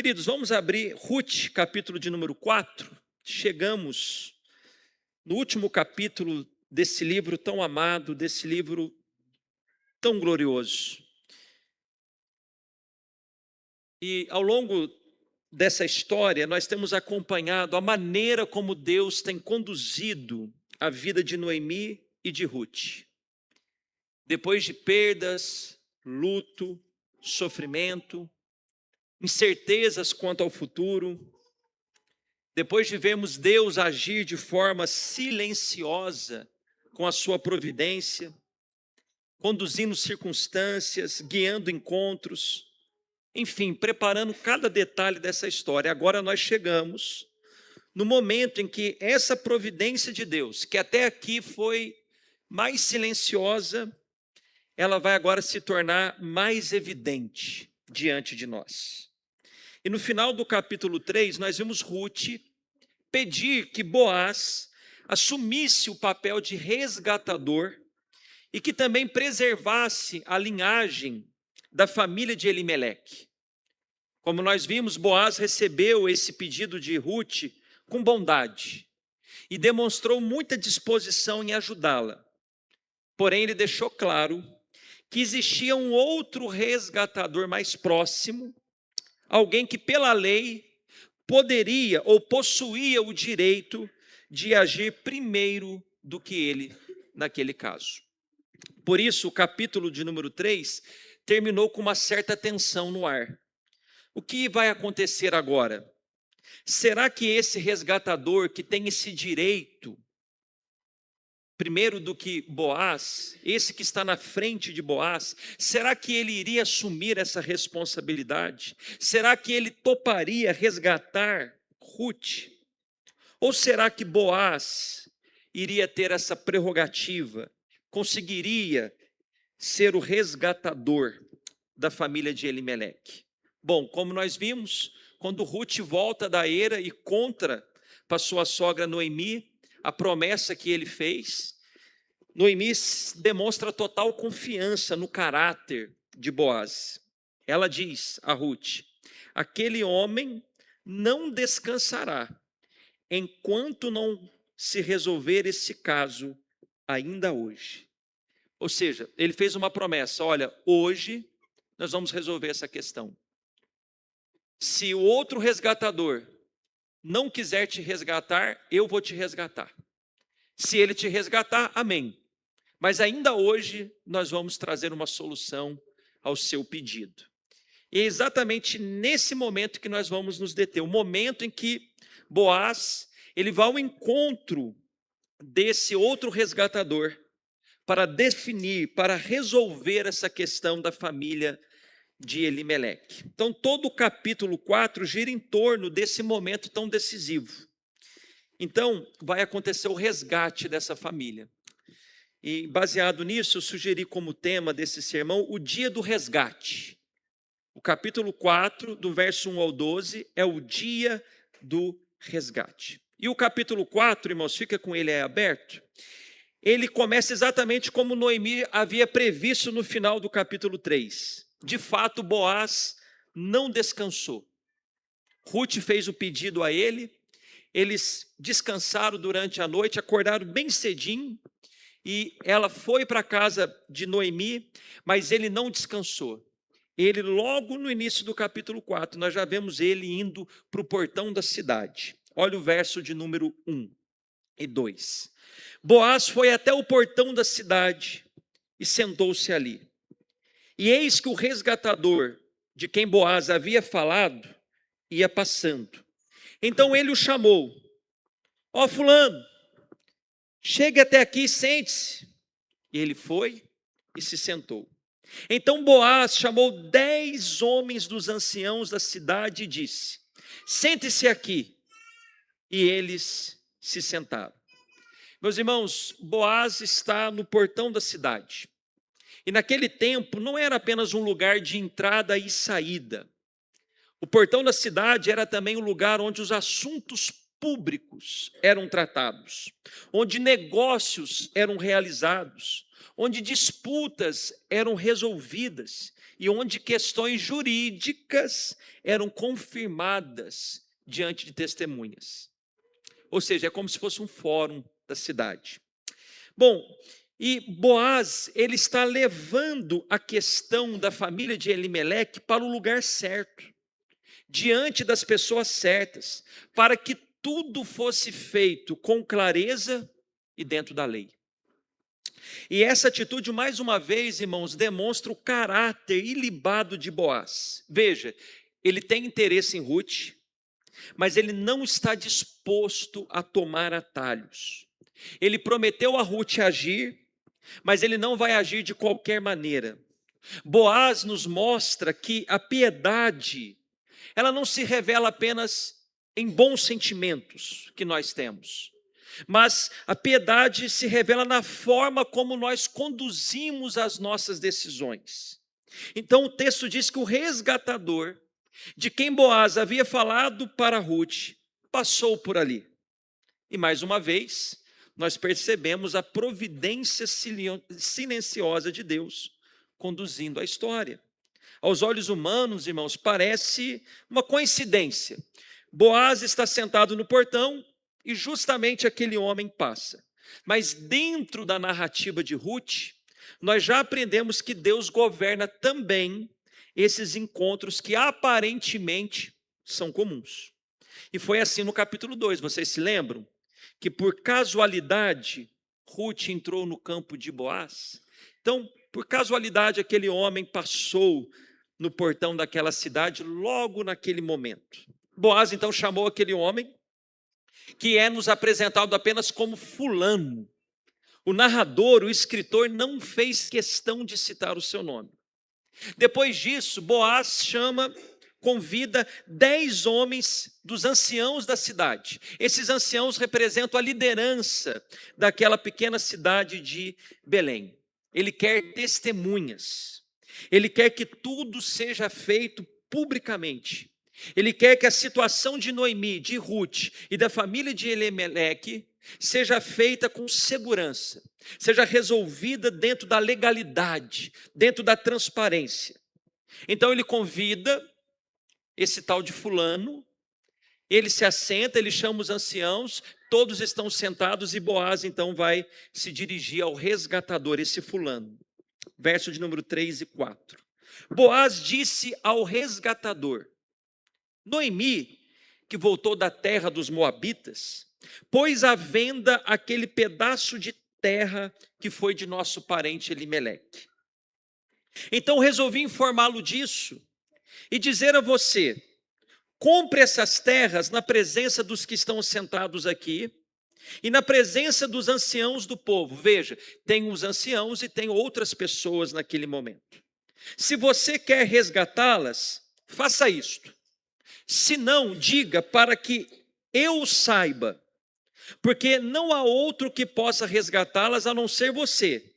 Queridos, vamos abrir Ruth, capítulo de número 4. Chegamos no último capítulo desse livro tão amado, desse livro tão glorioso. E ao longo dessa história, nós temos acompanhado a maneira como Deus tem conduzido a vida de Noemi e de Ruth. Depois de perdas, luto, sofrimento, incertezas quanto ao futuro, depois de vermos Deus agir de forma silenciosa com a sua providência, conduzindo circunstâncias, guiando encontros, enfim, preparando cada detalhe dessa história. Agora nós chegamos no momento em que essa providência de Deus, que até aqui foi mais silenciosa, ela vai agora se tornar mais evidente diante de nós. E no final do capítulo 3, nós vimos Ruth pedir que Boaz assumisse o papel de resgatador e que também preservasse a linhagem da família de Elimeleque. Como nós vimos, Boaz recebeu esse pedido de Ruth com bondade e demonstrou muita disposição em ajudá-la. Porém, ele deixou claro que existia um outro resgatador mais próximo, alguém que pela lei poderia ou possuía o direito de agir primeiro do que ele naquele caso. Por isso, o capítulo de número 3 terminou com uma certa tensão no ar. O que vai acontecer agora? Será que esse resgatador que tem esse direito, primeiro do que Boaz, esse que está na frente de Boaz, será que ele iria assumir essa responsabilidade? Será que ele toparia resgatar Ruth? Ou será que Boaz iria ter essa prerrogativa, conseguiria ser o resgatador da família de Elimeleque? Bom, como nós vimos, quando Ruth volta da eira e conta para sua sogra Noemi a promessa que ele fez, Noemi demonstra total confiança no caráter de Boaz. Ela diz a Ruth: aquele homem não descansará enquanto não se resolver esse caso ainda hoje. Ou seja, ele fez uma promessa: olha, hoje nós vamos resolver essa questão. Se o outro resgatador não quiser te resgatar, eu vou te resgatar. Se ele te resgatar, amém. Mas ainda hoje nós vamos trazer uma solução ao seu pedido. E é exatamente nesse momento que nós vamos nos deter, o momento em que Boaz, ele vai ao encontro desse outro resgatador para definir, para resolver essa questão da família de Elimeleque. Então todo o capítulo 4 gira em torno desse momento tão decisivo. Então vai acontecer o resgate dessa família. E baseado nisso, eu sugeri como tema desse sermão o dia do resgate. O capítulo 4, do verso 1 ao 12, é o dia do resgate. E o capítulo 4, irmãos, fica com ele aí aberto, ele começa exatamente como Noemi havia previsto no final do capítulo 3. De fato, Boaz não descansou. Ruth fez o pedido a ele, eles descansaram durante a noite, acordaram bem cedinho, e ela foi para a casa de Noemi, mas ele não descansou. Ele, logo no início do capítulo 4, nós já vemos ele indo para o portão da cidade. Olha o verso de número 1 e 2. Boaz foi até o portão da cidade e sentou-se ali. E eis que o resgatador, de quem Boaz havia falado, ia passando. Então ele o chamou: ó fulano, chegue até aqui e sente-se. E ele foi e se sentou. Então Boaz chamou 10 homens dos anciãos da cidade e disse: sente-se aqui. E eles se sentaram. Meus irmãos, Boaz está no portão da cidade. E naquele tempo não era apenas um lugar de entrada e saída. O portão da cidade era também o lugar onde os assuntos públicos eram tratados, onde negócios eram realizados, onde disputas eram resolvidas e onde questões jurídicas eram confirmadas diante de testemunhas. Ou seja, é como se fosse um fórum da cidade. Bom, e Boaz, ele está levando a questão da família de Elimeleque para o lugar certo, diante das pessoas certas, para que tudo fosse feito com clareza e dentro da lei. E essa atitude, mais uma vez, irmãos, demonstra o caráter ilibado de Boaz. Veja, ele tem interesse em Ruth, mas ele não está disposto a tomar atalhos. Ele prometeu a Ruth agir, mas ele não vai agir de qualquer maneira. Boaz nos mostra que a piedade, ela não se revela apenas em bons sentimentos que nós temos, mas a piedade se revela na forma como nós conduzimos as nossas decisões. Então o texto diz que o resgatador, de quem Boaz havia falado para Ruth, passou por ali. E mais uma vez, nós percebemos a providência silenciosa de Deus conduzindo a história. Aos olhos humanos, irmãos, parece uma coincidência. Boaz está sentado no portão e justamente aquele homem passa. Mas dentro da narrativa de Ruth, nós já aprendemos que Deus governa também esses encontros que aparentemente são comuns. E foi assim no capítulo 2, vocês se lembram? Que por casualidade, Ruth entrou no campo de Boaz. Então, por casualidade, aquele homem passou no portão daquela cidade logo naquele momento. Boaz então chamou aquele homem, que é nos apresentado apenas como fulano. O narrador, o escritor, não fez questão de citar o seu nome. Depois disso, Boaz convida 10 homens dos anciãos da cidade. Esses anciãos representam a liderança daquela pequena cidade de Belém. Ele quer testemunhas. Ele quer que tudo seja feito publicamente. Ele quer que a situação de Noemi, de Ruth e da família de Elimeleque seja feita com segurança, seja resolvida dentro da legalidade, dentro da transparência. Então ele convida esse tal de fulano, ele se assenta, ele chama os anciãos, todos estão sentados e Boaz então vai se dirigir ao resgatador, esse fulano. Verso de número 3 e 4. Boaz disse ao resgatador: Noemi, que voltou da terra dos Moabitas, pôs à venda aquele pedaço de terra que foi de nosso parente Elimeleque. Então resolvi informá-lo disso e dizer a você: compre essas terras na presença dos que estão sentados aqui e na presença dos anciãos do povo. Veja, tem os anciãos e tem outras pessoas naquele momento. Se você quer resgatá-las, faça isto. Se não, diga para que eu saiba, porque não há outro que possa resgatá-las a não ser você.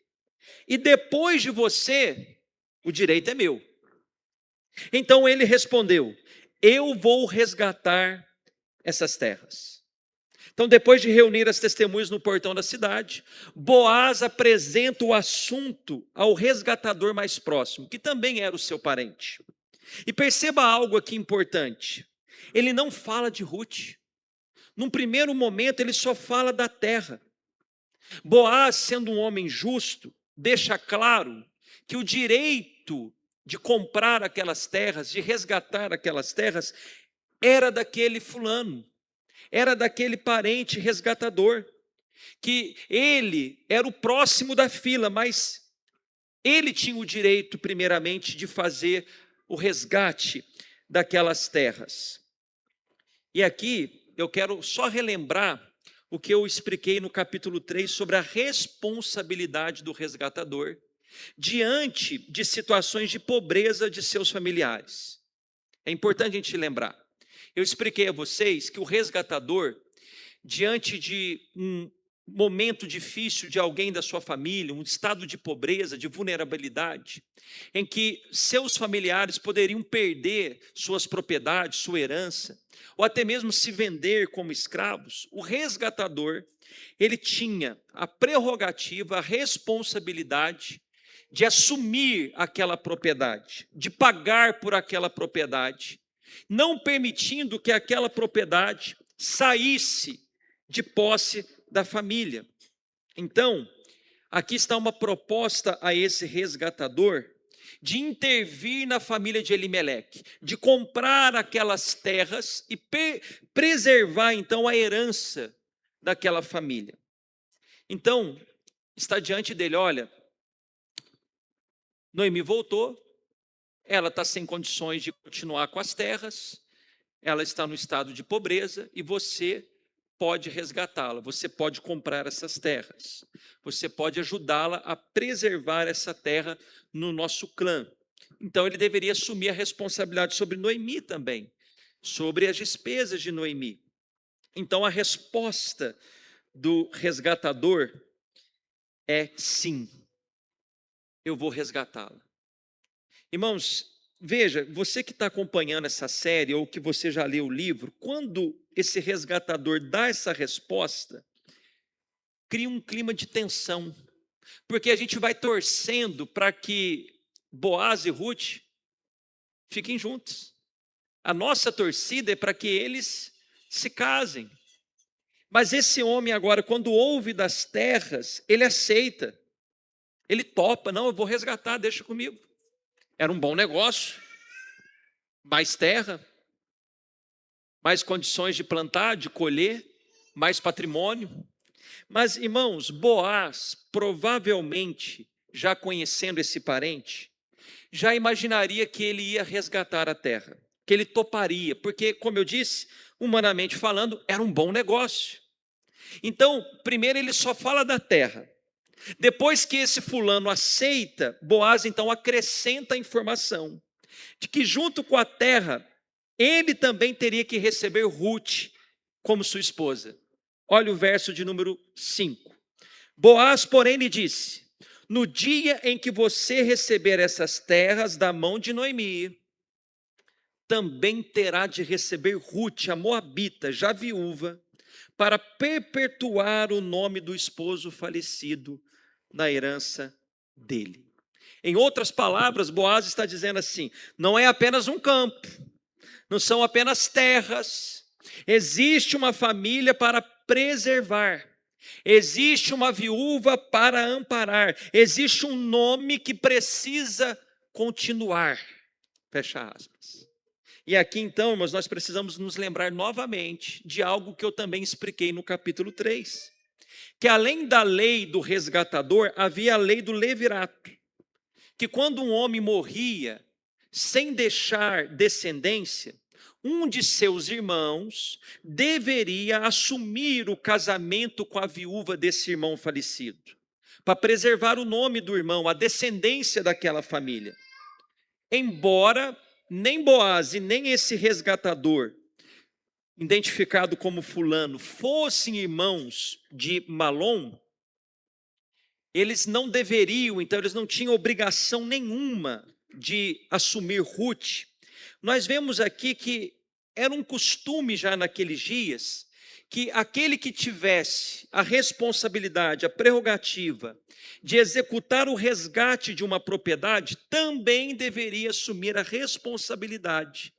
E depois de você, o direito é meu. Então ele respondeu: eu vou resgatar essas terras. Então, depois de reunir as testemunhas no portão da cidade, Boaz apresenta o assunto ao resgatador mais próximo, que também era o seu parente. E perceba algo aqui importante. Ele não fala de Ruth. Num primeiro momento, ele só fala da terra. Boaz, sendo um homem justo, deixa claro que o direito de comprar aquelas terras, de resgatar aquelas terras, era daquele fulano, era daquele parente resgatador, que ele era o próximo da fila, mas ele tinha o direito, primeiramente, de fazer o resgate daquelas terras. E aqui eu quero só relembrar o que eu expliquei no capítulo 3 sobre a responsabilidade do resgatador diante de situações de pobreza de seus familiares. É importante a gente lembrar. Eu expliquei a vocês que o resgatador, diante de um momento difícil de alguém da sua família, um estado de pobreza, de vulnerabilidade, em que seus familiares poderiam perder suas propriedades, sua herança, ou até mesmo se vender como escravos, o resgatador, ele tinha a prerrogativa, a responsabilidade de assumir aquela propriedade, de pagar por aquela propriedade, não permitindo que aquela propriedade saísse de posse da família. Então, aqui está uma proposta a esse resgatador de intervir na família de Elimeleque, de comprar aquelas terras e preservar então a herança daquela família. Então, está diante dele, olha, Noemi voltou, ela está sem condições de continuar com as terras, ela está no estado de pobreza e você pode resgatá-la, você pode comprar essas terras, você pode ajudá-la a preservar essa terra no nosso clã. Então ele deveria assumir a responsabilidade sobre Noemi também, sobre as despesas de Noemi. Então a resposta do resgatador é sim, eu vou resgatá-la. Irmãos, veja, você que está acompanhando essa série ou que você já leu o livro, quando esse resgatador dá essa resposta, cria um clima de tensão, porque a gente vai torcendo para que Boaz e Ruth fiquem juntos. A nossa torcida é para que eles se casem. Mas esse homem agora, quando ouve das terras, ele aceita, ele topa, não, eu vou resgatar, deixa comigo. Era um bom negócio, mais terra, mais condições de plantar, de colher, mais patrimônio. Mas, irmãos, Boaz, provavelmente, já conhecendo esse parente, já imaginaria que ele ia resgatar a terra, que ele toparia, porque, como eu disse, humanamente falando, era um bom negócio. Então, primeiro ele só fala da terra. Depois que esse fulano aceita, Boaz então acrescenta a informação de que junto com a terra, ele também teria que receber Ruth como sua esposa. Olha o verso de número 5. Boaz, porém, lhe disse: no dia em que você receber essas terras da mão de Noemi, também terá de receber Ruth, a moabita, já viúva, para perpetuar o nome do esposo falecido na herança dele. Em outras palavras, Boaz está dizendo assim: não é apenas um campo, não são apenas terras, existe uma família para preservar, existe uma viúva para amparar, existe um nome que precisa continuar. Fecha aspas. E aqui então, irmãos, nós precisamos nos lembrar novamente de algo que eu também expliquei no capítulo 3, que além da lei do resgatador, havia a lei do levirato, que quando um homem morria sem deixar descendência, um de seus irmãos deveria assumir o casamento com a viúva desse irmão falecido, para preservar o nome do irmão, a descendência daquela família. Embora nem Boaz e nem esse resgatador, identificado como fulano, fossem irmãos de Malom, eles não deveriam, então eles não tinham obrigação nenhuma de assumir Ruth. Nós vemos aqui que era um costume já naqueles dias, que aquele que tivesse a responsabilidade, a prerrogativa de executar o resgate de uma propriedade, também deveria assumir a responsabilidade,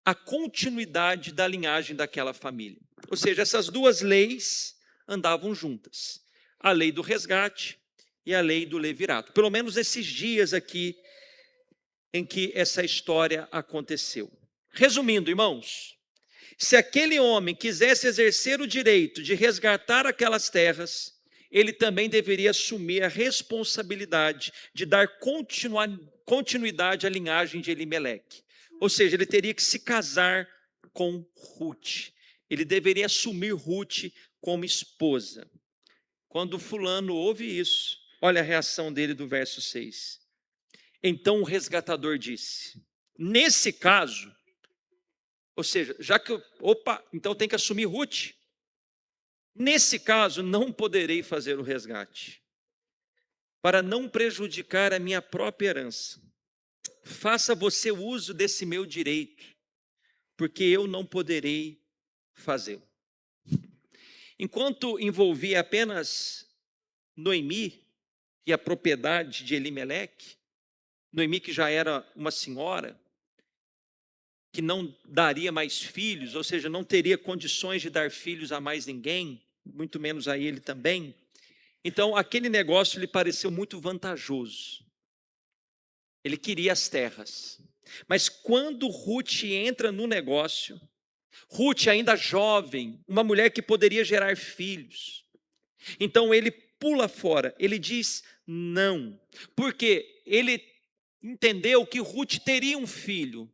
a continuidade da linhagem daquela família. Ou seja, essas duas leis andavam juntas, a lei do resgate e a lei do levirato. Pelo menos esses dias aqui em que essa história aconteceu. Resumindo, irmãos, se aquele homem quisesse exercer o direito de resgatar aquelas terras, ele também deveria assumir a responsabilidade de dar continuidade à linhagem de Elimeleque. Ou seja, ele teria que se casar com Ruth. Ele deveria assumir Ruth como esposa. Quando fulano ouve isso, olha a reação dele do verso 6. Então o resgatador disse: nesse caso, ou seja, já que então tem que assumir Ruth. Nesse caso, não poderei fazer o resgate, para não prejudicar a minha própria herança. Faça você uso desse meu direito, porque eu não poderei fazê-lo. Enquanto envolvia apenas Noemi, e a propriedade de Elimeleque. Noemi, que já era uma senhora, que não daria mais filhos, ou seja, não teria condições de dar filhos a mais ninguém, muito menos a ele também. Então, aquele negócio lhe pareceu muito vantajoso. Ele queria as terras. Mas quando Ruth entra no negócio, Ruth ainda jovem, uma mulher que poderia gerar filhos, então ele pula fora, ele diz não, porque ele entendeu que Ruth teria um filho,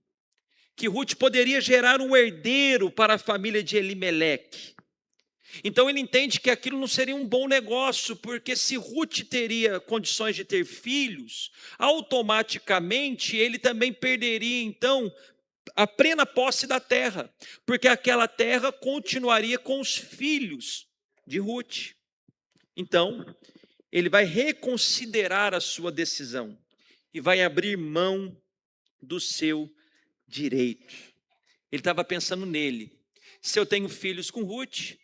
que Ruth poderia gerar um herdeiro para a família de Elimeleque. Então ele entende que aquilo não seria um bom negócio, porque se Ruth teria condições de ter filhos, automaticamente ele também perderia então a plena posse da terra, porque aquela terra continuaria com os filhos de Ruth. Então, ele vai reconsiderar a sua decisão e vai abrir mão do seu direito. Ele estava pensando nele. Se eu tenho filhos com Ruth,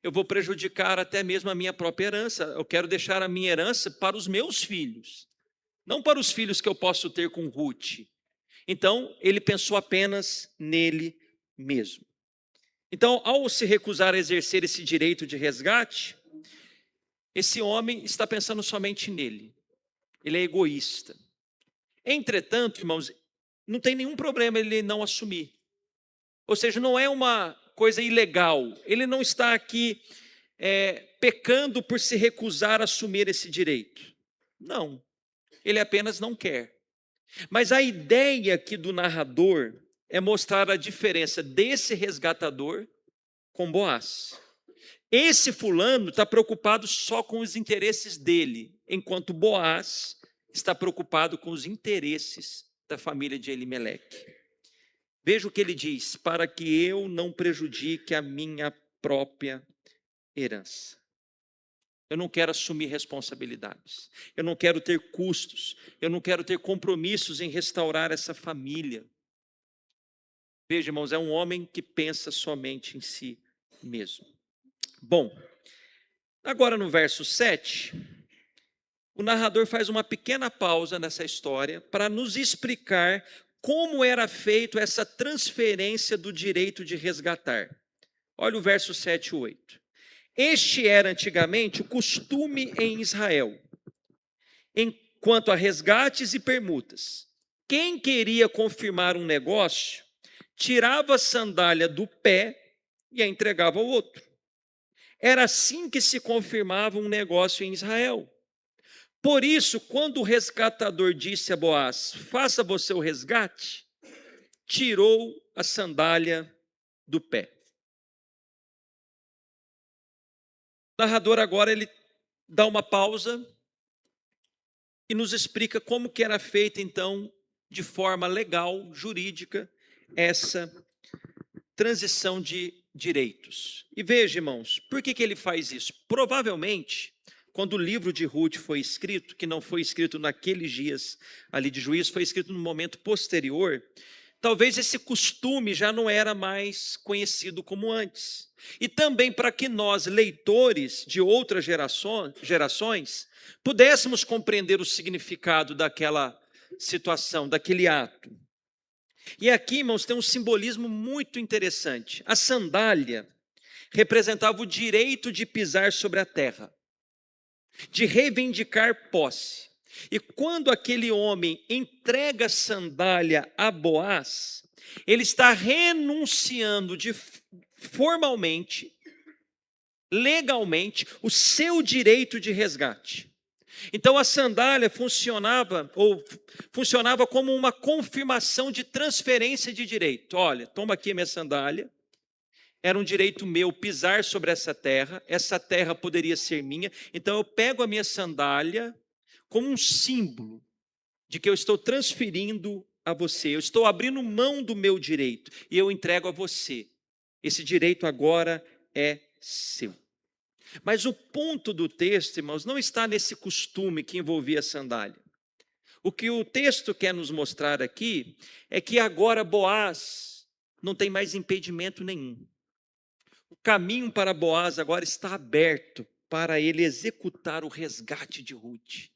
eu vou prejudicar até mesmo a minha própria herança. Eu quero deixar a minha herança para os meus filhos, não para os filhos que eu posso ter com Ruth. Então, ele pensou apenas nele mesmo. Então, ao se recusar a exercer esse direito de resgate, esse homem está pensando somente nele. Ele é egoísta. Entretanto, irmãos, não tem nenhum problema ele não assumir. Ou seja, não é uma coisa ilegal. Ele não está aqui pecando por se recusar a assumir esse direito. Não, ele apenas não quer. Mas a ideia aqui do narrador é mostrar a diferença desse resgatador com Boaz. Esse fulano está preocupado só com os interesses dele, enquanto Boaz está preocupado com os interesses da família de Elimeleque. Veja o que ele diz: para que eu não prejudique a minha própria herança. Eu não quero assumir responsabilidades, eu não quero ter custos, eu não quero ter compromissos em restaurar essa família. Veja, irmãos, é um homem que pensa somente em si mesmo. Bom, agora no verso 7, o narrador faz uma pequena pausa nessa história para nos explicar como era feito essa transferência do direito de resgatar. Olha o verso 7 e 8. Este era antigamente o costume em Israel, enquanto a resgates e permutas. Quem queria confirmar um negócio, tirava a sandália do pé e a entregava ao outro. Era assim que se confirmava um negócio em Israel. Por isso, quando o resgatador disse a Boaz: faça você o resgate, tirou a sandália do pé. O narrador agora ele dá uma pausa e nos explica como que era feita então, de forma legal, jurídica, essa transição de direitos. E veja, irmãos, por que ele faz isso? Provavelmente, quando o livro de Ruth foi escrito, que não foi escrito naqueles dias ali de juízo, foi escrito num momento posterior, talvez esse costume já não era mais conhecido como antes. E também para que nós, leitores de outras gerações, pudéssemos compreender o significado daquela situação, daquele ato. E aqui, irmãos, tem um simbolismo muito interessante. A sandália representava o direito de pisar sobre a terra, de reivindicar posse. E quando aquele homem entrega a sandália a Boaz, ele está renunciando formalmente, legalmente, o seu direito de resgate. Então a sandália funcionava como uma confirmação de transferência de direito. Olha, toma aqui a minha sandália. Era um direito meu pisar sobre essa terra poderia ser minha. Então eu pego a minha sandália como um símbolo de que eu estou transferindo a você. Eu estou abrindo mão do meu direito e eu entrego a você. Esse direito agora é seu. Mas o ponto do texto, irmãos, não está nesse costume que envolvia a sandália. O que o texto quer nos mostrar aqui é que agora Boaz não tem mais impedimento nenhum. O caminho para Boaz agora está aberto para ele executar o resgate de Ruth.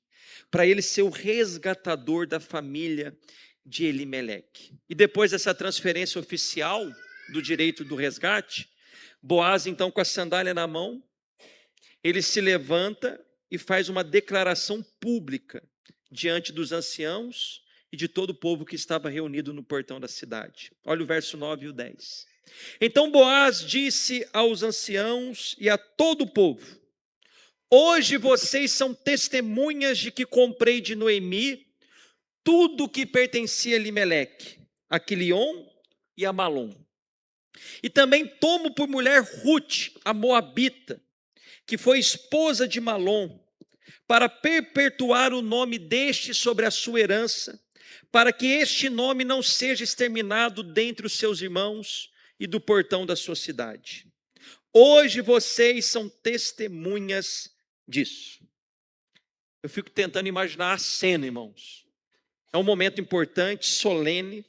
para ele ser o resgatador da família de Elimeleque. E depois dessa transferência oficial do direito do resgate, Boaz, então, com a sandália na mão, ele se levanta e faz uma declaração pública diante dos anciãos e de todo o povo que estava reunido no portão da cidade. Olha o verso 9 e o 10. Então Boaz disse aos anciãos e a todo o povo: hoje vocês são testemunhas de que comprei de Noemi tudo que pertencia a Elimeleque, a Quilion e a Malom. E também tomo por mulher Ruth, a Moabita, que foi esposa de Malom, para perpetuar o nome deste sobre a sua herança, para que este nome não seja exterminado dentre os seus irmãos e do portão da sua cidade. Hoje vocês são testemunhas disso. Eu fico tentando imaginar a cena, irmãos. É um momento importante, solene,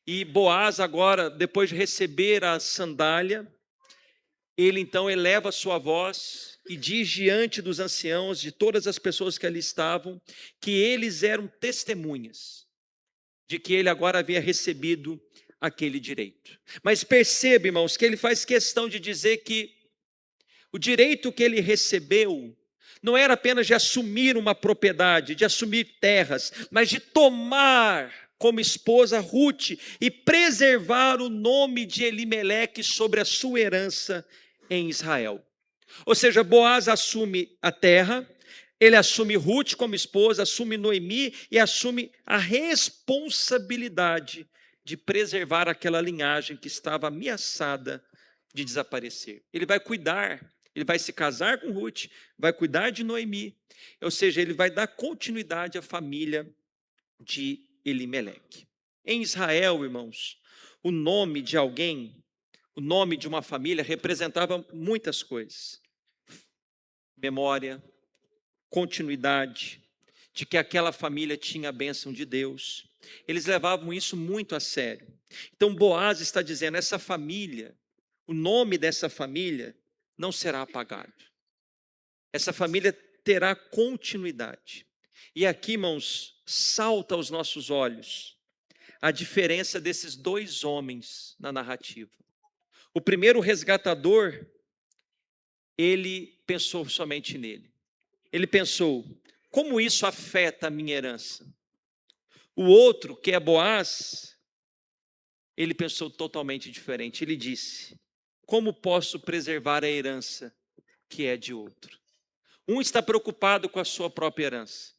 e Boaz agora, depois de receber a sandália, ele então eleva a sua voz e diz diante dos anciãos, de todas as pessoas que ali estavam, que eles eram testemunhas de que ele agora havia recebido aquele direito. Mas perceba, irmãos, que ele faz questão de dizer que o direito que ele recebeu não era apenas de assumir uma propriedade, de assumir terras, mas de tomar como esposa Ruth e preservar o nome de Elimeleque sobre a sua herança em Israel. Ou seja, Boaz assume a terra, ele assume Ruth como esposa, assume Noemi e assume a responsabilidade de preservar aquela linhagem que estava ameaçada de desaparecer. Ele vai cuidar, ele vai se casar com Ruth, vai cuidar de Noemi, ou seja, ele vai dar continuidade à família de Elimeleque. Em Israel, irmãos, o nome de alguém, o nome de uma família representava muitas coisas. Memória, continuidade, de que aquela família tinha a bênção de Deus. Eles levavam isso muito a sério. Então Boaz está dizendo, essa família, o nome dessa família não será apagado. Essa família terá continuidade. E aqui, irmãos, salta aos nossos olhos a diferença desses dois homens na narrativa. O primeiro resgatador, ele pensou somente nele. Ele pensou, como isso afeta a minha herança? O outro, que é Boaz, ele pensou totalmente diferente. Ele disse, como posso preservar a herança que é de outro? Um está preocupado com a sua própria herança.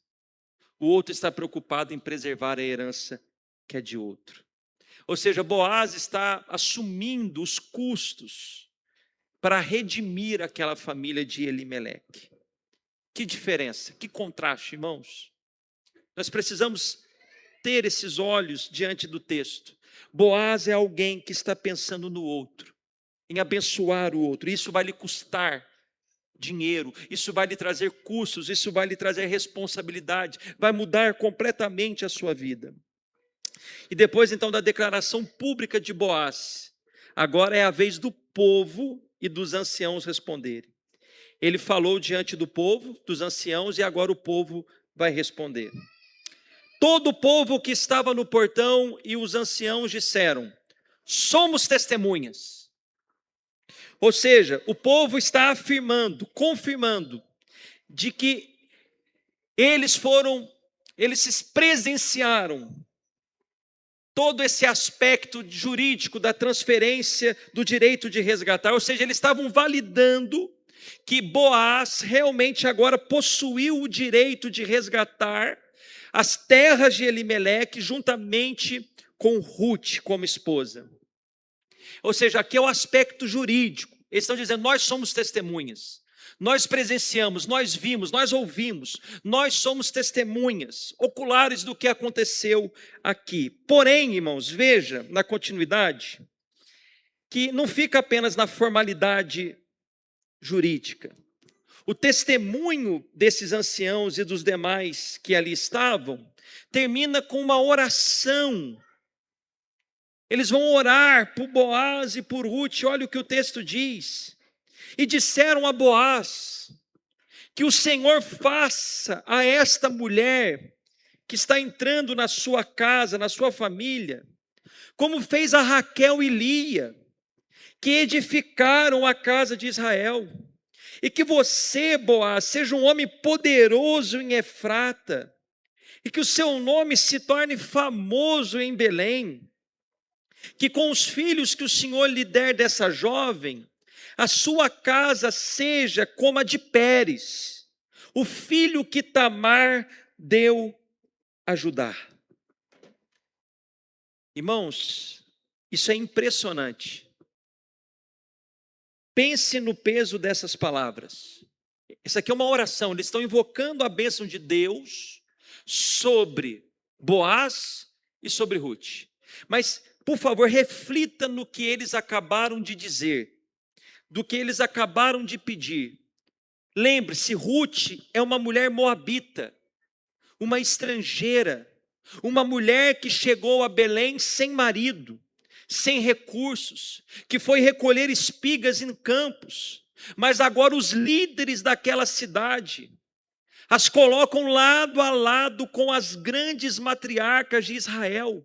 O outro está preocupado em preservar a herança que é de outro. Ou seja, Boaz está assumindo os custos para redimir aquela família de Elimeleque. Que diferença, que contraste, irmãos. Nós precisamos ter esses olhos diante do texto. Boaz é alguém que está pensando no outro, em abençoar o outro. Isso vai lhe custar dinheiro, isso vai lhe trazer custos, isso vai lhe trazer responsabilidade, vai mudar completamente a sua vida. E depois então da declaração pública de Boaz, agora é a vez do povo e dos anciãos responderem. Ele falou diante do povo, dos anciãos, e agora o povo vai responder. Todo o povo que estava no portão e os anciãos disseram, somos testemunhas. Ou seja, o povo está afirmando, confirmando, de que eles presenciaram todo esse aspecto jurídico da transferência do direito de resgatar, ou seja, eles estavam validando que Boaz realmente agora possuiu o direito de resgatar as terras de Elimeleque juntamente com Ruth como esposa. Ou seja, aqui é o aspecto jurídico. Eles estão dizendo, nós somos testemunhas. Nós presenciamos, nós vimos, nós ouvimos. Nós somos testemunhas oculares do que aconteceu aqui. Porém, irmãos, veja na continuidade que não fica apenas na formalidade jurídica. O testemunho desses anciãos e dos demais que ali estavam termina com uma oração. Eles vão orar por Boaz e por Ruth. Olha o que o texto diz. E disseram a Boaz, Que o Senhor faça a esta mulher que está entrando na sua casa, na sua família, como fez a Raquel e Lia, que edificaram a casa de Israel. E que você, Boaz, seja um homem poderoso em Efrata, e que o seu nome se torne famoso em Belém, que com os filhos que o Senhor lhe der dessa jovem, a sua casa seja como a de Pérez, o filho que Tamar deu a Judá. Irmãos, isso é impressionante. Pense no peso dessas palavras. Essa aqui é uma oração, eles estão invocando a bênção de Deus sobre Boaz e sobre Ruth. Mas, por favor, reflita no que eles acabaram de dizer, do que eles acabaram de pedir. Lembre-se, Ruth é uma mulher moabita, uma estrangeira, uma mulher que chegou a Belém sem marido, sem recursos, que foi recolher espigas em campos, mas agora os líderes daquela cidade as colocam lado a lado com as grandes matriarcas de Israel.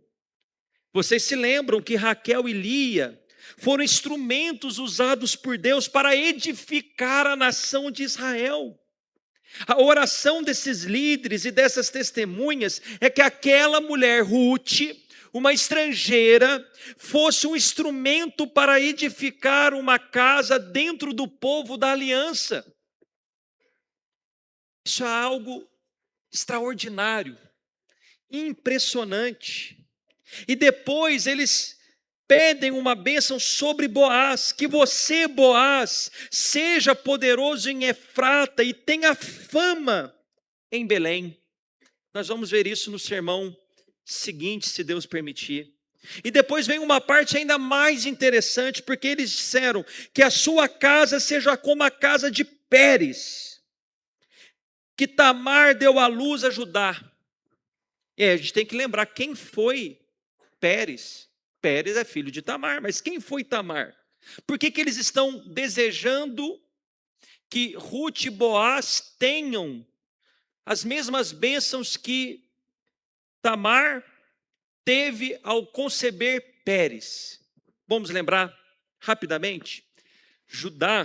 Vocês se lembram que Raquel e Lia foram instrumentos usados por Deus para edificar a nação de Israel. A oração desses líderes e dessas testemunhas é que aquela mulher, Ruth, uma estrangeira, fosse um instrumento para edificar uma casa dentro do povo da aliança. Isso é algo extraordinário, impressionante. E depois eles pedem uma bênção sobre Boaz, que você, Boaz, seja poderoso em Efrata e tenha fama em Belém. Nós vamos ver isso no sermão seguinte, se Deus permitir. E depois vem uma parte ainda mais interessante, porque eles disseram que a sua casa seja como a casa de Pérez, que Tamar deu à luz a Judá. E aí a gente tem que lembrar quem foi Pérez. Pérez é filho de Tamar, mas quem foi Tamar? Por que eles estão desejando que Ruth e Boaz tenham as mesmas bênçãos que Tamar teve ao conceber Pérez? Vamos lembrar rapidamente? Judá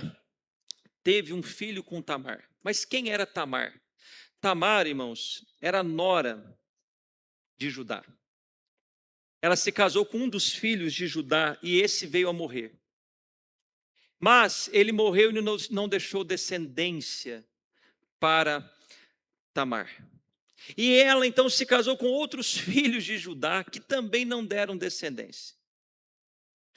teve um filho com Tamar. Mas quem era Tamar? Tamar, irmãos, era nora de Judá. Ela se casou com um dos filhos de Judá e esse veio a morrer. Mas ele morreu e não deixou descendência para Tamar. E ela então se casou com outros filhos de Judá que também não deram descendência.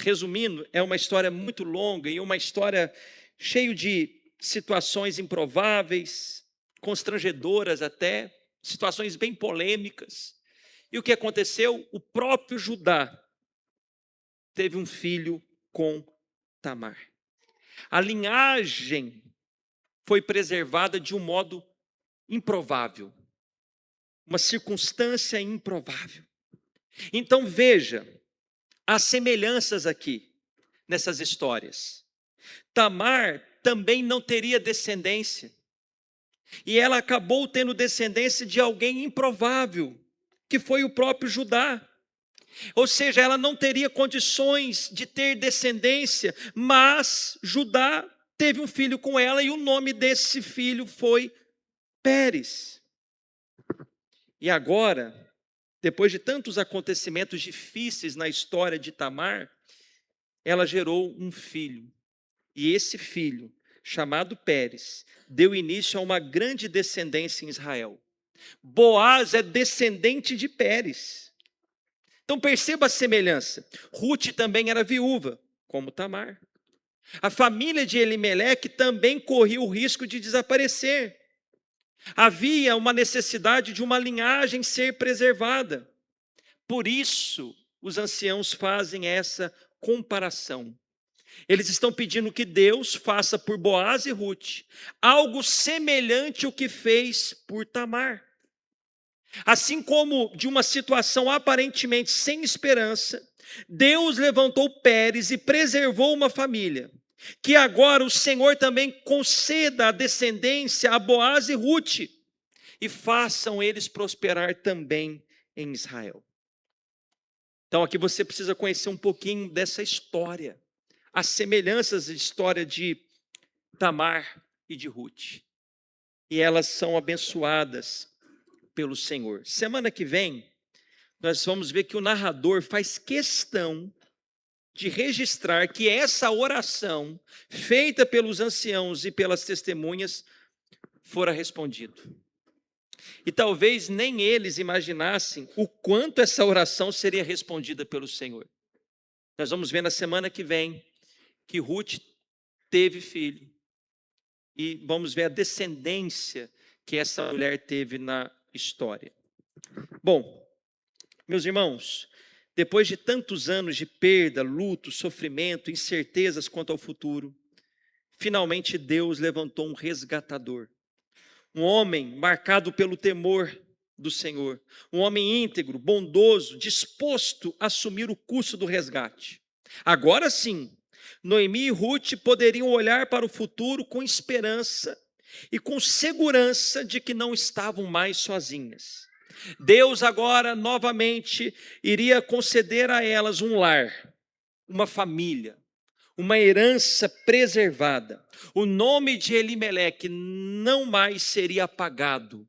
Resumindo, é uma história muito longa e uma história cheia de situações improváveis, constrangedoras até, situações bem polêmicas. E o que aconteceu? O próprio Judá teve um filho com Tamar. A linhagem foi preservada de um modo improvável, uma circunstância improvável. Então veja as semelhanças aqui nessas histórias. Tamar também não teria descendência, e ela acabou tendo descendência de alguém improvável, que foi o próprio Judá. Ou seja, ela não teria condições de ter descendência, mas Judá teve um filho com ela e o nome desse filho foi Pérez. E agora, depois de tantos acontecimentos difíceis na história de Tamar, ela gerou um filho. E esse filho, chamado Pérez, deu início a uma grande descendência em Israel. Boaz é descendente de Pérez. Então perceba a semelhança. Ruth também era viúva, como Tamar. A família de Elimeleque também corria o risco de desaparecer. Havia uma necessidade de uma linhagem ser preservada. Por isso, os anciãos fazem essa comparação. Eles estão pedindo que Deus faça por Boaz e Ruth algo semelhante ao que fez por Tamar. Assim como de uma situação aparentemente sem esperança, Deus levantou Pérez e preservou uma família. Que agora o Senhor também conceda a descendência a Boaz e Ruth, e façam eles prosperar também em Israel. Então aqui você precisa conhecer um pouquinho dessa história, as semelhanças da história de Tamar e de Ruth. E elas são abençoadas pelo Senhor. Semana que vem, nós vamos ver que o narrador faz questão de registrar que essa oração, feita pelos anciãos e pelas testemunhas, fora respondida. E talvez nem eles imaginassem o quanto essa oração seria respondida pelo Senhor. Nós vamos ver na semana que vem que Ruth teve filho. E vamos ver a descendência que essa mulher teve na história. Bom, meus irmãos, depois de tantos anos de perda, luto, sofrimento, incertezas quanto ao futuro, finalmente Deus levantou um resgatador. Um homem marcado pelo temor do Senhor. Um homem íntegro, bondoso, disposto a assumir o custo do resgate. Agora sim, Noemi e Ruth poderiam olhar para o futuro com esperança e com segurança de que não estavam mais sozinhas. Deus agora novamente iria conceder a elas um lar, uma família, uma herança preservada. O nome de Elimeleque não mais seria apagado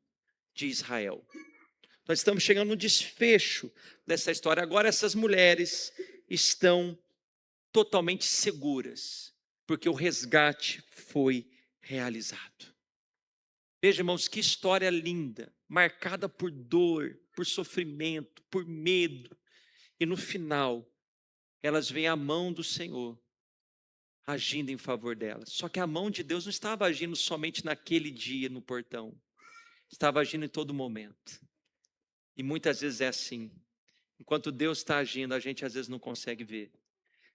de Israel. Nós estamos chegando no desfecho dessa história. Agora essas mulheres estão totalmente seguras, porque o resgate foi realizado. Veja, irmãos, que história linda, marcada por dor, por sofrimento, por medo. E no final, elas veem a mão do Senhor agindo em favor delas. Só que a mão de Deus não estava agindo somente naquele dia no portão. Estava agindo em todo momento. E muitas vezes é assim. Enquanto Deus está agindo, a gente às vezes não consegue ver.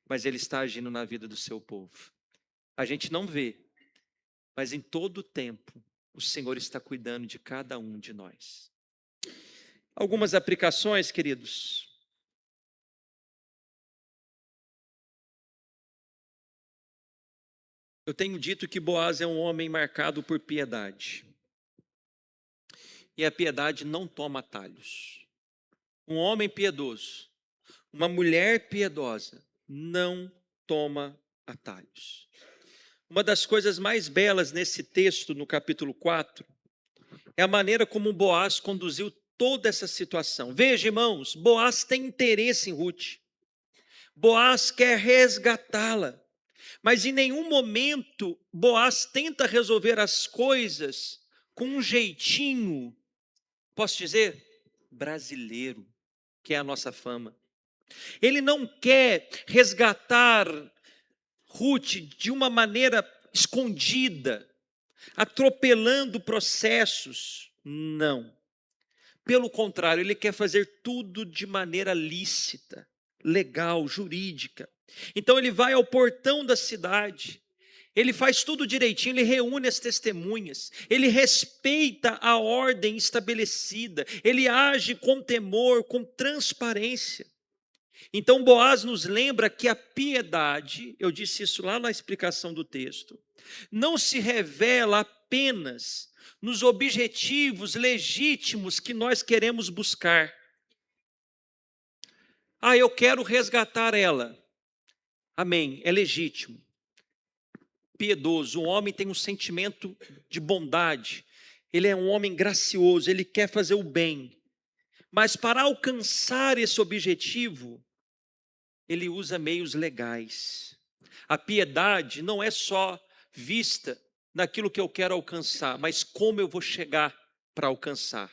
Mas Ele está agindo na vida do seu povo. A gente não vê, mas em todo o tempo, o Senhor está cuidando de cada um de nós. Algumas aplicações, queridos. Eu tenho dito que Boaz é um homem marcado por piedade. E a piedade não toma atalhos. Um homem piedoso, uma mulher piedosa, não toma atalhos. Uma das coisas mais belas nesse texto, no capítulo 4, é a maneira como Boaz conduziu toda essa situação. Veja, irmãos, Boaz tem interesse em Ruth. Boaz quer resgatá-la. Mas em nenhum momento Boaz tenta resolver as coisas com um jeitinho, posso dizer, brasileiro, que é a nossa fama. Ele não quer resgatar Ruth de uma maneira escondida, atropelando processos. Não. Pelo contrário, ele quer fazer tudo de maneira lícita, legal, jurídica. Então ele vai ao portão da cidade, ele faz tudo direitinho, ele reúne as testemunhas, ele respeita a ordem estabelecida, ele age com temor, com transparência. Então Boaz nos lembra que a piedade, eu disse isso lá na explicação do texto, não se revela apenas nos objetivos legítimos que nós queremos buscar. Eu quero resgatar ela. Amém, é legítimo. Piedoso, o homem tem um sentimento de bondade, ele é um homem gracioso, ele quer fazer o bem. Mas para alcançar esse objetivo, ele usa meios legais. A piedade não é só vista naquilo que eu quero alcançar, mas como eu vou chegar para alcançar.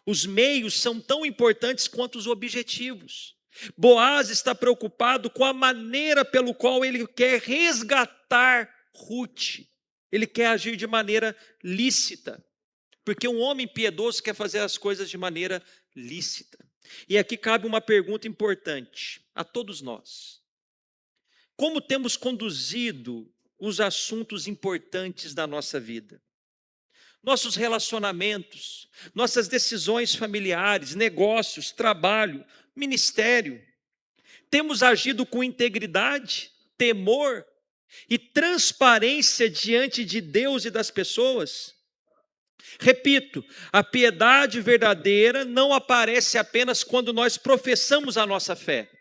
Os meios são tão importantes quanto os objetivos. Boaz está preocupado com a maneira pelo qual ele quer resgatar Ruth. Ele quer agir de maneira lícita, porque um homem piedoso quer fazer as coisas de maneira lícita. E aqui cabe uma pergunta importante a todos nós. Como temos conduzido os assuntos importantes da nossa vida? Nossos relacionamentos, nossas decisões familiares, negócios, trabalho, ministério. Temos agido com integridade, temor e transparência diante de Deus e das pessoas. Repito, a piedade verdadeira não aparece apenas quando nós professamos a nossa fé.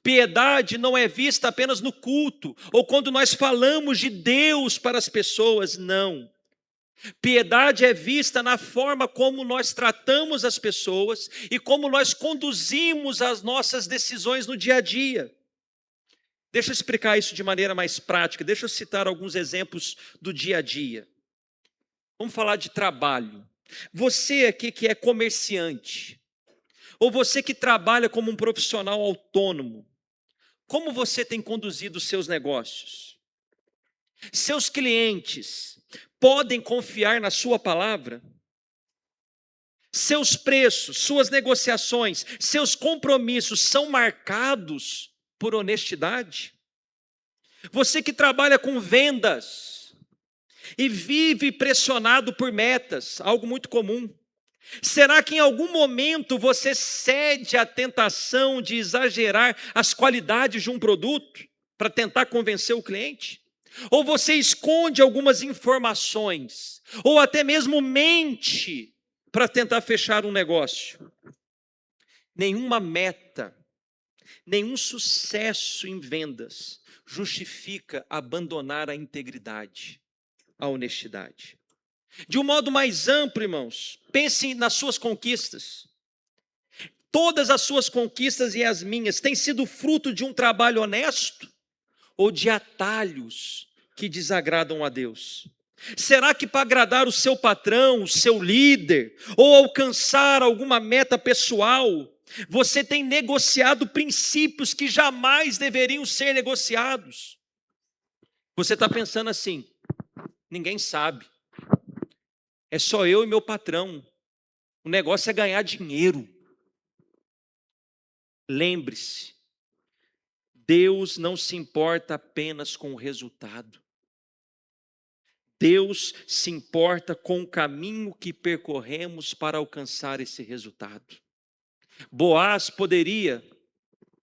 Piedade não é vista apenas no culto, ou quando nós falamos de Deus para as pessoas, não. Piedade é vista na forma como nós tratamos as pessoas e como nós conduzimos as nossas decisões no dia a dia. Deixa eu explicar isso de maneira mais prática, deixa eu citar alguns exemplos do dia a dia. Vamos falar de trabalho. Você aqui que é comerciante, ou você que trabalha como um profissional autônomo, como você tem conduzido os seus negócios? Seus clientes podem confiar na sua palavra? Seus preços, suas negociações, seus compromissos são marcados por honestidade? Você que trabalha com vendas e vive pressionado por metas, algo muito comum. Será que em algum momento você cede à tentação de exagerar as qualidades de um produto para tentar convencer o cliente? Ou você esconde algumas informações, ou até mesmo mente para tentar fechar um negócio? Nenhuma meta, nenhum sucesso em vendas justifica abandonar a integridade, a honestidade. De um modo mais amplo, irmãos, pense nas suas conquistas. Todas as suas conquistas e as minhas têm sido fruto de um trabalho honesto ou de atalhos que desagradam a Deus? Será que para agradar o seu patrão, o seu líder, ou alcançar alguma meta pessoal, você tem negociado princípios que jamais deveriam ser negociados? Você está pensando assim: ninguém sabe. É só eu e meu patrão. O negócio é ganhar dinheiro. Lembre-se, Deus não se importa apenas com o resultado. Deus se importa com o caminho que percorremos para alcançar esse resultado. Boaz poderia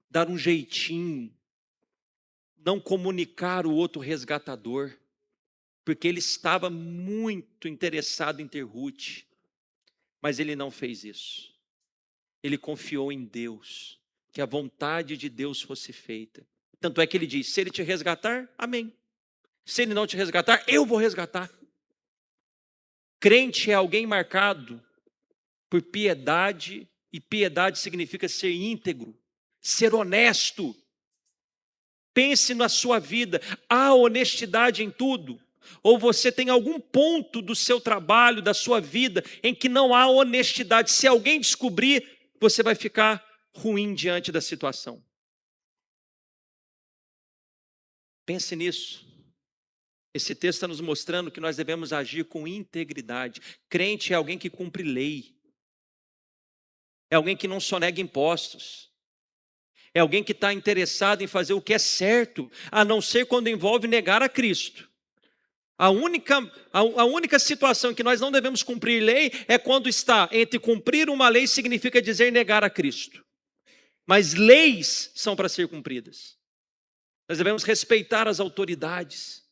dar um jeitinho, não comunicar o outro resgatador, porque ele estava muito interessado em ter Ruth, mas ele não fez isso. Ele confiou em Deus, que a vontade de Deus fosse feita. Tanto é que ele diz: se ele te resgatar, amém. Se ele não te resgatar, eu vou resgatar. Crente é alguém marcado por piedade, e piedade significa ser íntegro, ser honesto. Pense na sua vida, há honestidade em tudo? Ou você tem algum ponto do seu trabalho, da sua vida, em que não há honestidade? Se alguém descobrir, você vai ficar ruim diante da situação. Pense nisso. Esse texto está nos mostrando que nós devemos agir com integridade. Crente é alguém que cumpre lei. É alguém que não sonega impostos. É alguém que está interessado em fazer o que é certo, a não ser quando envolve negar a Cristo. A única situação que nós não devemos cumprir lei é quando está entre cumprir uma lei significa dizer negar a Cristo. Mas leis são para ser cumpridas. Nós devemos respeitar as autoridades.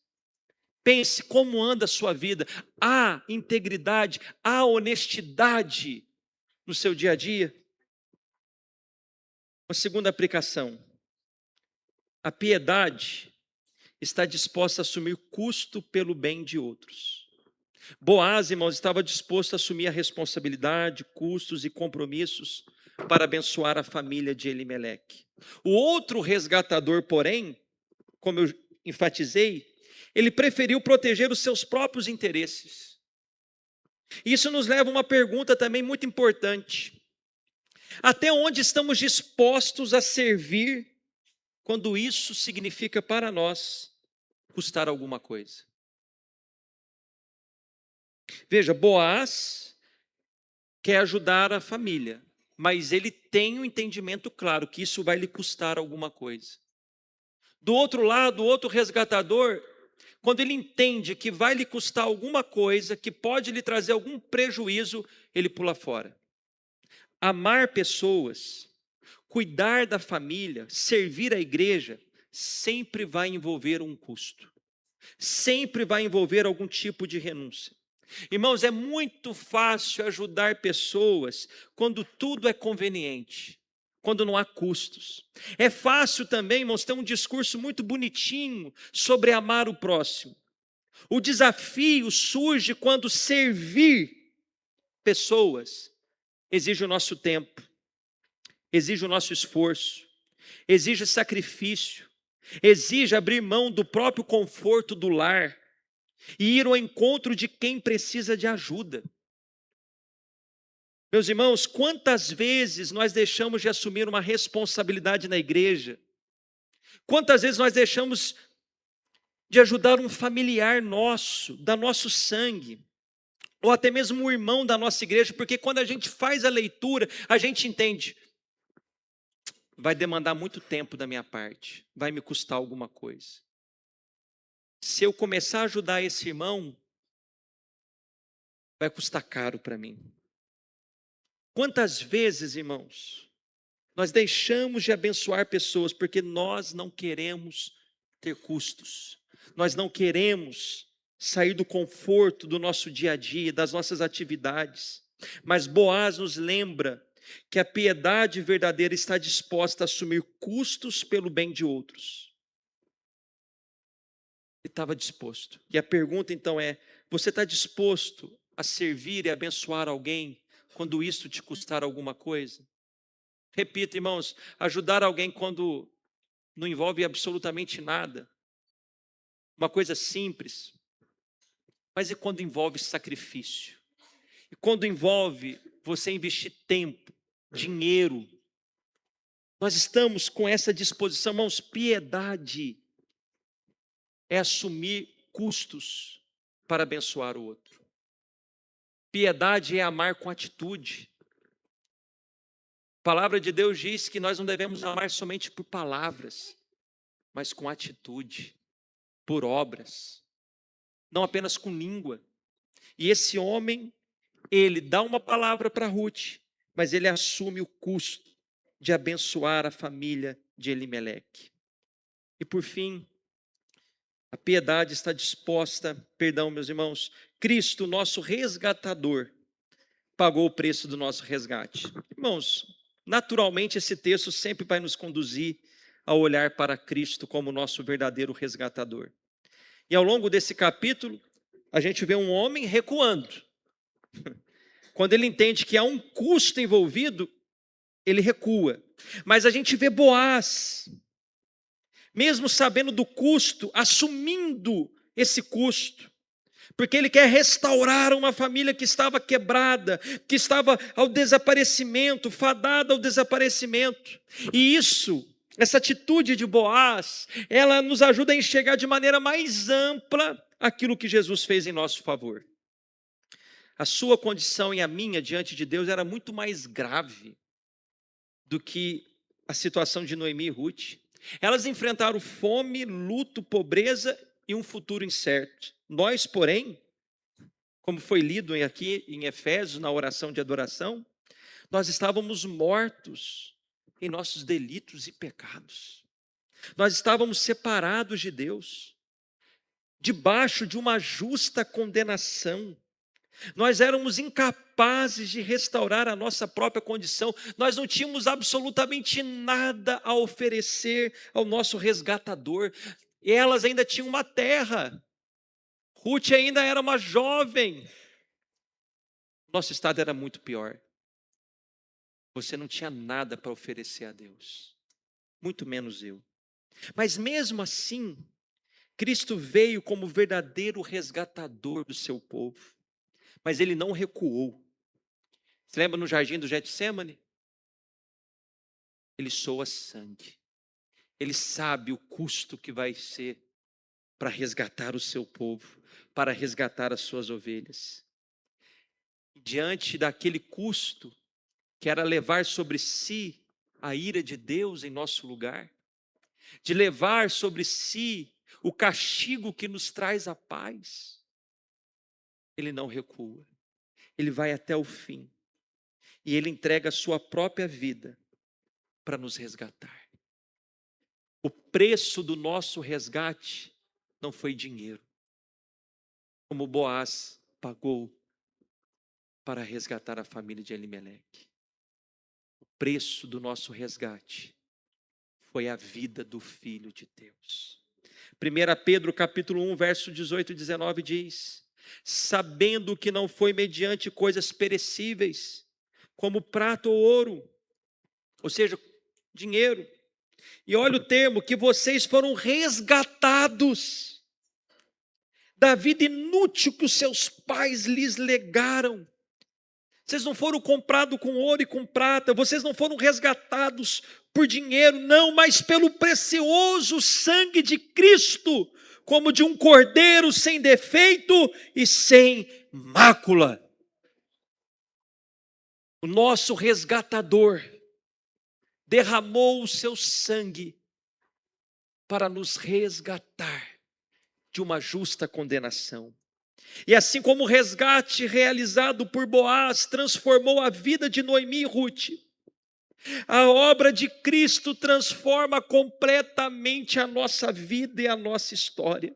Pense como anda a sua vida. Há integridade, há honestidade no seu dia a dia? Uma segunda aplicação. A piedade está disposta a assumir custo pelo bem de outros. Boaz, irmãos, estava disposto a assumir a responsabilidade, custos e compromissos para abençoar a família de Elimeleque. O outro resgatador, porém, como eu enfatizei, ele preferiu proteger os seus próprios interesses. Isso nos leva a uma pergunta também muito importante. Até onde estamos dispostos a servir quando isso significa para nós custar alguma coisa? Veja, Boaz quer ajudar a família, mas ele tem um entendimento claro que isso vai lhe custar alguma coisa. Do outro lado, o outro resgatador, quando ele entende que vai lhe custar alguma coisa, que pode lhe trazer algum prejuízo, ele pula fora. Amar pessoas, cuidar da família, servir a igreja, sempre vai envolver um custo, sempre vai envolver algum tipo de renúncia. Irmãos, é muito fácil ajudar pessoas quando tudo é conveniente, quando não há custos. É fácil também, irmãos, ter um discurso muito bonitinho sobre amar o próximo. O desafio surge quando servir pessoas exige o nosso tempo, exige o nosso esforço, exige sacrifício, exige abrir mão do próprio conforto do lar e ir ao encontro de quem precisa de ajuda. Meus irmãos, quantas vezes nós deixamos de assumir uma responsabilidade na igreja? Quantas vezes nós deixamos de ajudar um familiar nosso, da nosso sangue, ou até mesmo um irmão da nossa igreja, porque quando a gente faz a leitura, a gente entende, vai demandar muito tempo da minha parte, vai me custar alguma coisa. Se eu começar a ajudar esse irmão, vai custar caro para mim. Quantas vezes, irmãos, nós deixamos de abençoar pessoas porque nós não queremos ter custos, nós não queremos sair do conforto do nosso dia a dia, das nossas atividades. Mas Boaz nos lembra que a piedade verdadeira está disposta a assumir custos pelo bem de outros. Ele estava disposto. E a pergunta então é: você está disposto a servir e abençoar alguém quando isso te custar alguma coisa? Repito, irmãos, ajudar alguém quando não envolve absolutamente nada, uma coisa simples, mas e quando envolve sacrifício? E quando envolve você investir tempo, dinheiro? Nós estamos com essa disposição, irmãos. Piedade é assumir custos para abençoar o outro. Piedade é amar com atitude. A palavra de Deus diz que nós não devemos amar somente por palavras, mas com atitude, por obras, não apenas com língua. E esse homem, ele dá uma palavra para Ruth, mas ele assume o custo de abençoar a família de Elimeleque. E por fim, a piedade está disposta, perdão, meus irmãos, Cristo, nosso resgatador, pagou o preço do nosso resgate. Irmãos, naturalmente esse texto sempre vai nos conduzir a olhar para Cristo como nosso verdadeiro resgatador. E ao longo desse capítulo, a gente vê um homem recuando. Quando ele entende que há um custo envolvido, ele recua. Mas a gente vê Boaz, mesmo sabendo do custo, assumindo esse custo, porque ele quer restaurar uma família que estava quebrada, que estava ao desaparecimento, fadada ao desaparecimento. E essa atitude de Boaz, ela nos ajuda a enxergar de maneira mais ampla aquilo que Jesus fez em nosso favor. A sua condição e a minha diante de Deus era muito mais grave do que a situação de Noemi e Ruth. Elas enfrentaram fome, luto, pobreza e um futuro incerto. Nós, porém, como foi lido aqui em Efésios, na oração de adoração, nós estávamos mortos em nossos delitos e pecados. Nós estávamos separados de Deus, debaixo de uma justa condenação. Nós éramos incapazes de restaurar a nossa própria condição. Nós não tínhamos absolutamente nada a oferecer ao nosso resgatador. Elas ainda tinham uma terra. Ruth ainda era uma jovem. Nosso estado era muito pior. Você não tinha nada para oferecer a Deus, muito menos eu. Mas mesmo assim, Cristo veio como verdadeiro resgatador do seu povo. Mas ele não recuou. Você lembra no jardim do Getsêmani? Ele soa sangue. Ele sabe o custo que vai ser para resgatar o seu povo, para resgatar as suas ovelhas. Diante daquele custo, que era levar sobre si a ira de Deus em nosso lugar, de levar sobre si o castigo que nos traz a paz, ele não recua. Ele vai até o fim. E ele entrega a sua própria vida para nos resgatar. O preço do nosso resgate não foi dinheiro, como Boaz pagou para resgatar a família de Elimeleque. O preço do nosso resgate foi a vida do Filho de Deus. 1 Pedro capítulo 1, verso 18 e 19 diz: sabendo que não foi mediante coisas perecíveis, como prata ou ouro, ou seja, dinheiro. E olha o termo, que vocês foram resgatados da vida inútil que os seus pais lhes legaram. Vocês não foram comprados com ouro e com prata, vocês não foram resgatados por dinheiro, não, mas pelo precioso sangue de Cristo, como de um cordeiro sem defeito e sem mácula. O nosso resgatador derramou o seu sangue para nos resgatar de uma justa condenação. E assim como o resgate realizado por Boaz transformou a vida de Noemi e Ruth, a obra de Cristo transforma completamente a nossa vida e a nossa história.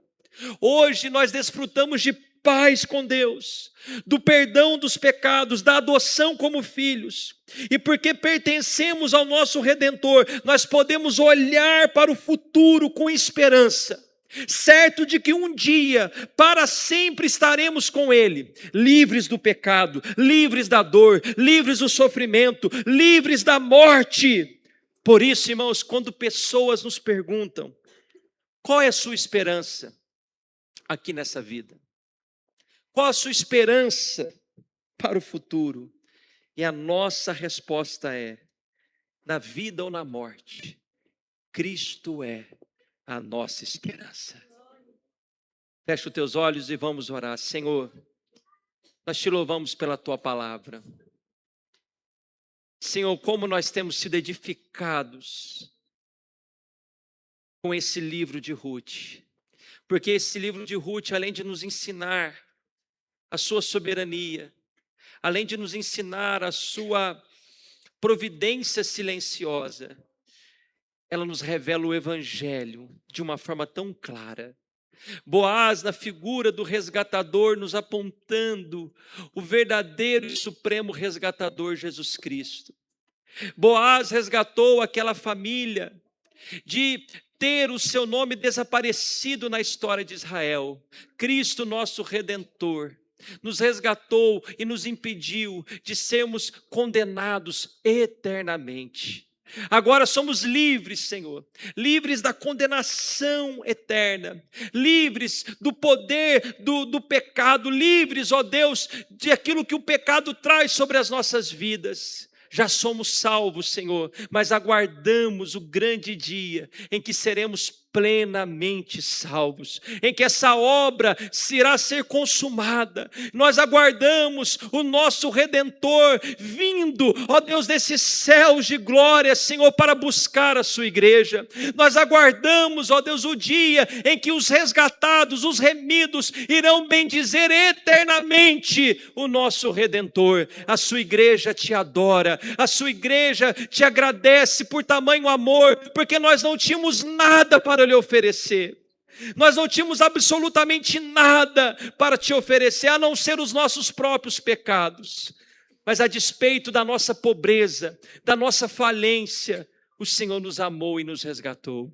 Hoje nós desfrutamos de paz com Deus, do perdão dos pecados, da adoção como filhos. E porque pertencemos ao nosso Redentor, nós podemos olhar para o futuro com esperança, certo de que um dia, para sempre estaremos com Ele, livres do pecado, livres da dor, livres do sofrimento, livres da morte. Por isso, irmãos, quando pessoas nos perguntam, qual é a sua esperança aqui nessa vida? Qual a sua esperança para o futuro? E a nossa resposta é: na vida ou na morte, Cristo é a nossa esperança. Fecha os teus olhos e vamos orar. Senhor, nós te louvamos pela tua palavra. Senhor, como nós temos sido edificados com esse livro de Ruth. Porque esse livro de Ruth, além de nos ensinar a sua soberania, além de nos ensinar a sua providência silenciosa, ela nos revela o Evangelho de uma forma tão clara. Boaz, na figura do resgatador, nos apontando o verdadeiro e supremo resgatador, Jesus Cristo. Boaz resgatou aquela família de ter o seu nome desaparecido na história de Israel. Cristo, nosso Redentor, nos resgatou e nos impediu de sermos condenados eternamente. Agora somos livres, Senhor, livres da condenação eterna, livres do poder do pecado, livres, ó Deus, de aquilo que o pecado traz sobre as nossas vidas. Já somos salvos, Senhor, mas aguardamos o grande dia em que seremos plenamente salvos, em que essa obra irá ser consumada. Nós aguardamos o nosso Redentor vindo, ó Deus, desses céus de glória, Senhor, para buscar a sua igreja. Nós aguardamos, ó Deus, o dia em que os resgatados, os remidos, irão bendizer eternamente o nosso Redentor. A sua igreja te adora, a sua igreja te agradece por tamanho amor, porque nós não tínhamos nada para lhe oferecer. Nós não tínhamos absolutamente nada para te oferecer, a não ser os nossos próprios pecados. Mas a despeito da nossa pobreza, da nossa falência, o Senhor nos amou e nos resgatou.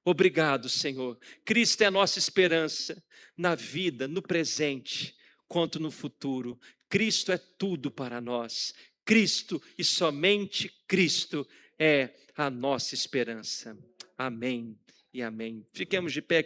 Obrigado, Senhor. Cristo é a nossa esperança na vida, no presente, quanto no futuro. Cristo é tudo para nós. Cristo e somente Cristo é a nossa esperança. Amém e amém. Fiquemos de pé.